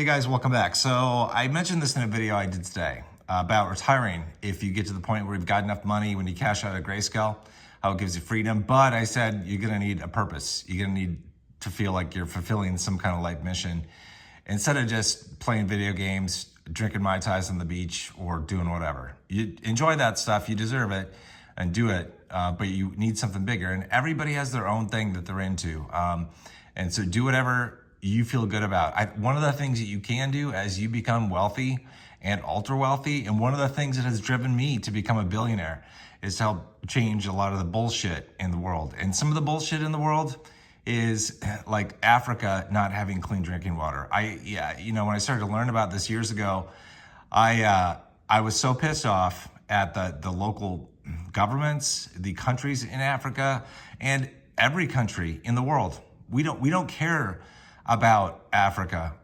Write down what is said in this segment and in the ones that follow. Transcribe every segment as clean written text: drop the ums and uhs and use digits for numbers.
Hey guys, welcome back. So I mentioned this in a video I did today about retiring. If you get to the point where you've got enough money when you cash out of Grayscale, how it gives you freedom. But I said you're gonna need a purpose. You're gonna need to feel like you're fulfilling some kind of life mission. Instead of just playing video games, drinking Mai Tais on the beach, or doing whatever. You enjoy that stuff, you deserve it, and do it, but you need something bigger. And everybody has their own thing that they're into. And so do whatever you feel good about. One of the things that you can do as you become wealthy and ultra wealthy, and one of the things that has driven me to become a billionaire, is to help change a lot of the bullshit in the world. And some of the bullshit in the world is like Africa not having clean drinking water. When I started to learn about this years ago, I was so pissed off at the local governments, the countries in Africa, and every country in the world. We don't care about Africa.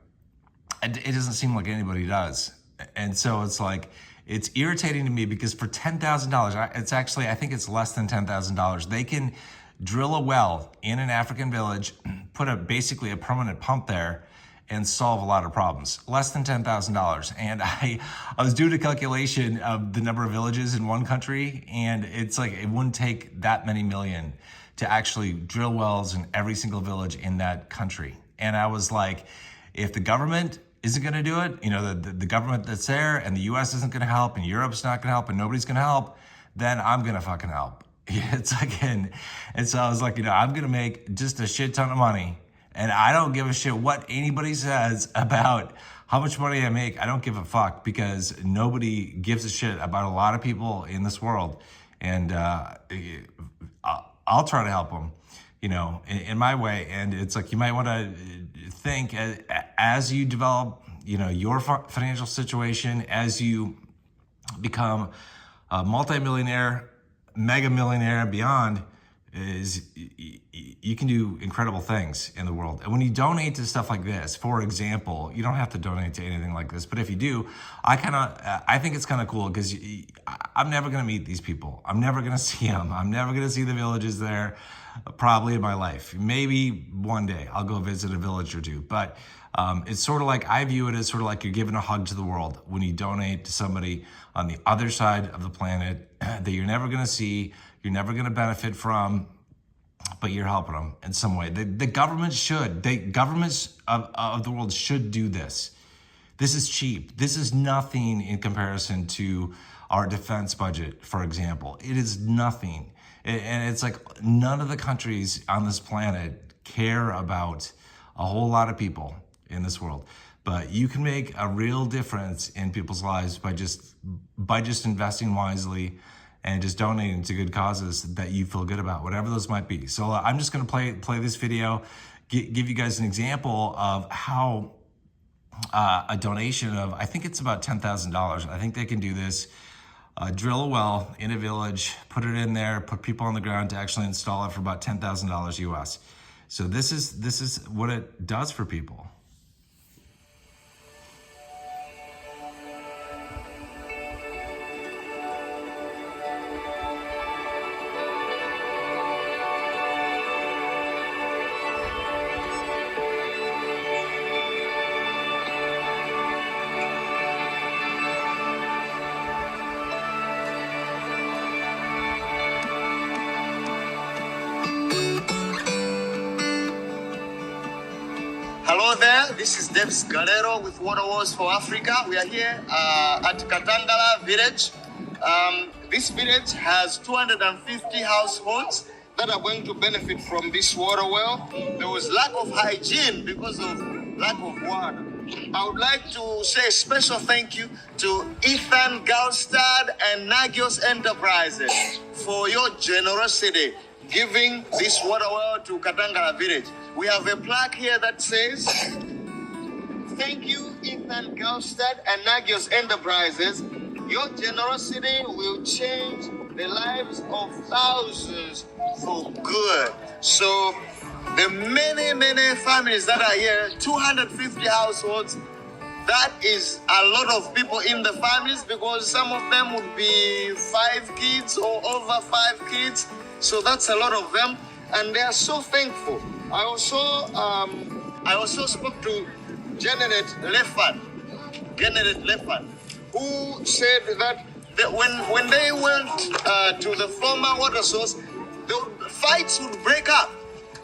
It doesn't seem like anybody does. And so it's like, it's irritating to me because for $10,000, it's actually, I think it's less than $10,000, they can drill a well in an African village, put basically a permanent pump there, and solve a lot of problems. Less than $10,000. And I was doing a calculation of the number of villages in one country, and it's like, it wouldn't take that many million to actually drill wells in every single village in that country. And I was like, if the government isn't gonna do it, the government that's there, and the US isn't gonna help, and Europe's not gonna help, and nobody's gonna help, then I'm gonna fucking help. It's like, and so I was like, I'm gonna make just a shit ton of money, and I don't give a shit what anybody says about how much money I make. I don't give a fuck, because nobody gives a shit about a lot of people in this world. And I'll try to help them, in my way. And it's like, you might want to think as you develop, your financial situation, as you become a multimillionaire, mega millionaire and beyond, is you can do incredible things in the world. And when you donate to stuff like this, for example, you don't have to donate to anything like this, but if you do, I think it's kind of cool, because I'm never going to meet these people. I'm never going to see them. I'm never going to see the villages there, probably in my life. Maybe one day I'll go visit a village or two, but it's sort of like, I view it as sort of like you're giving a hug to the world when you donate to somebody on the other side of the planet that you're never going to see, you're never going to benefit from, but you're helping them in some way. The governments governments of the world should do this. This is cheap. This is nothing in comparison to our defense budget, for example. It is nothing. And it's like, none of the countries on this planet care about a whole lot of people in this world. But you can make a real difference in people's lives by just investing wisely and just donating to good causes that you feel good about, whatever those might be. So I'm just gonna play this video, give you guys an example of how a donation of, I think it's about $10,000. I think they can do this. Drill a well in a village, put it in there, put people on the ground to actually install it for about $10,000 US. So this is what it does for people. Hello there, this is Davis Galero with Water Wars for Africa. We are here at Katangala village. This village has 250 households that are going to benefit from this water well. There was lack of hygiene because of lack of water. I would like to say a special thank you to Ethan Galstad and Nagios Enterprises for your generosity giving this water well to Katangala village. We have a plaque here that says, "Thank you, Ethan Galstad and Nagios Enterprises. Your generosity will change the lives of thousands for good." So the many families that are here, 250 households, that is a lot of people in the families, because some of them would be 5 kids or over 5 kids. So that's a lot of them, and they are so thankful. I also spoke to Janet Leffan, who said that when they went to the former water source, the fights would break up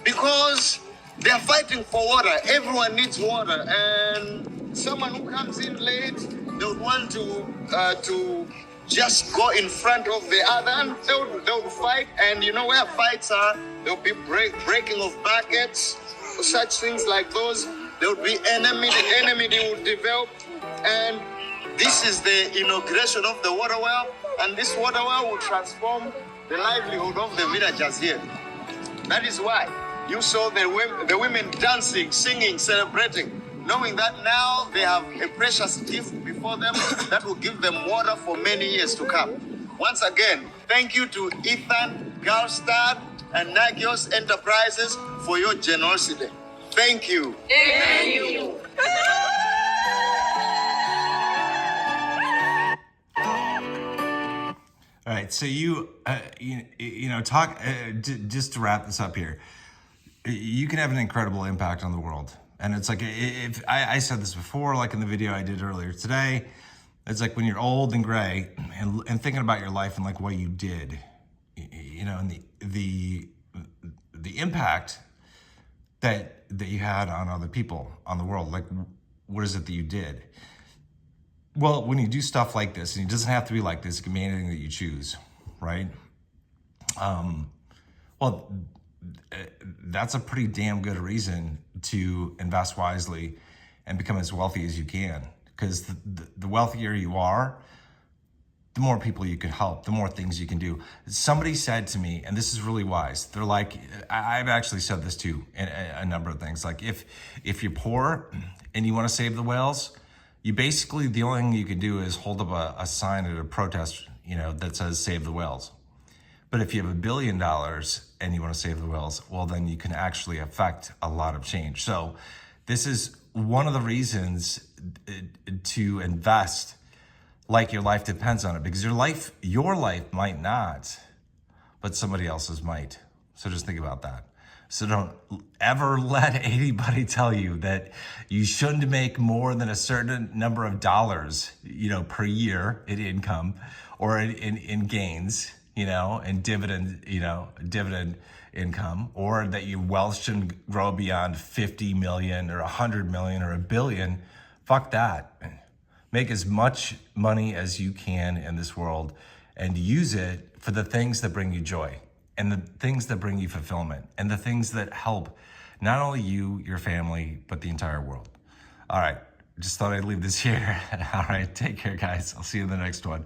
because they're fighting for water. Everyone needs water, and someone who comes in late, they would want to just go in front of the other, and they would fight. And you know where fights are, there'll be breaking of buckets, such things like those. There would be enmity would develop, and this is the inauguration of the water well, and this water well will transform the livelihood of the villagers here. That is why you saw the women dancing, singing, celebrating, knowing that now they have a precious gift before them that will give them water for many years to come. Once again, thank you to Ethan, Galstad, and Nagios Enterprises for your generosity. Thank you. Thank you. All right, so you know, talk just to wrap this up here. You can have an incredible impact on the world, and it's like if I said this before, like in the video I did earlier today. It's like when you're old and gray and thinking about your life and like what you did, you know, and the impact that you had on other people, on the world. Like, what is it that you did? Well, when you do stuff like this, and it doesn't have to be like this, it can be anything that you choose, right? Well, that's a pretty damn good reason to invest wisely and become as wealthy as you can. Because the wealthier you are, the more people you can help, the more things you can do. Somebody said to me, and this is really wise, they're like, I've actually said this too, in a number of things. Like if you're poor and you want to save the whales, you basically, the only thing you can do is hold up a sign at a protest, you know, that says save the whales. But if you have $1 billion and you want to save the whales, well, then you can actually affect a lot of change. So this is one of the reasons to invest like your life depends on it, because your life might not, but somebody else's might. So just think about that. So don't ever let anybody tell you that you shouldn't make more than a certain number of dollars, you know, per year in income or in gains, you know, and dividend income, or that your wealth shouldn't grow beyond 50 million or 100 million or $1 billion. Fuck that. Make as much money as you can in this world and use it for the things that bring you joy, and the things that bring you fulfillment, and the things that help not only you, your family, but the entire world. All right, just thought I'd leave this here. All right, take care, guys. I'll see you in the next one.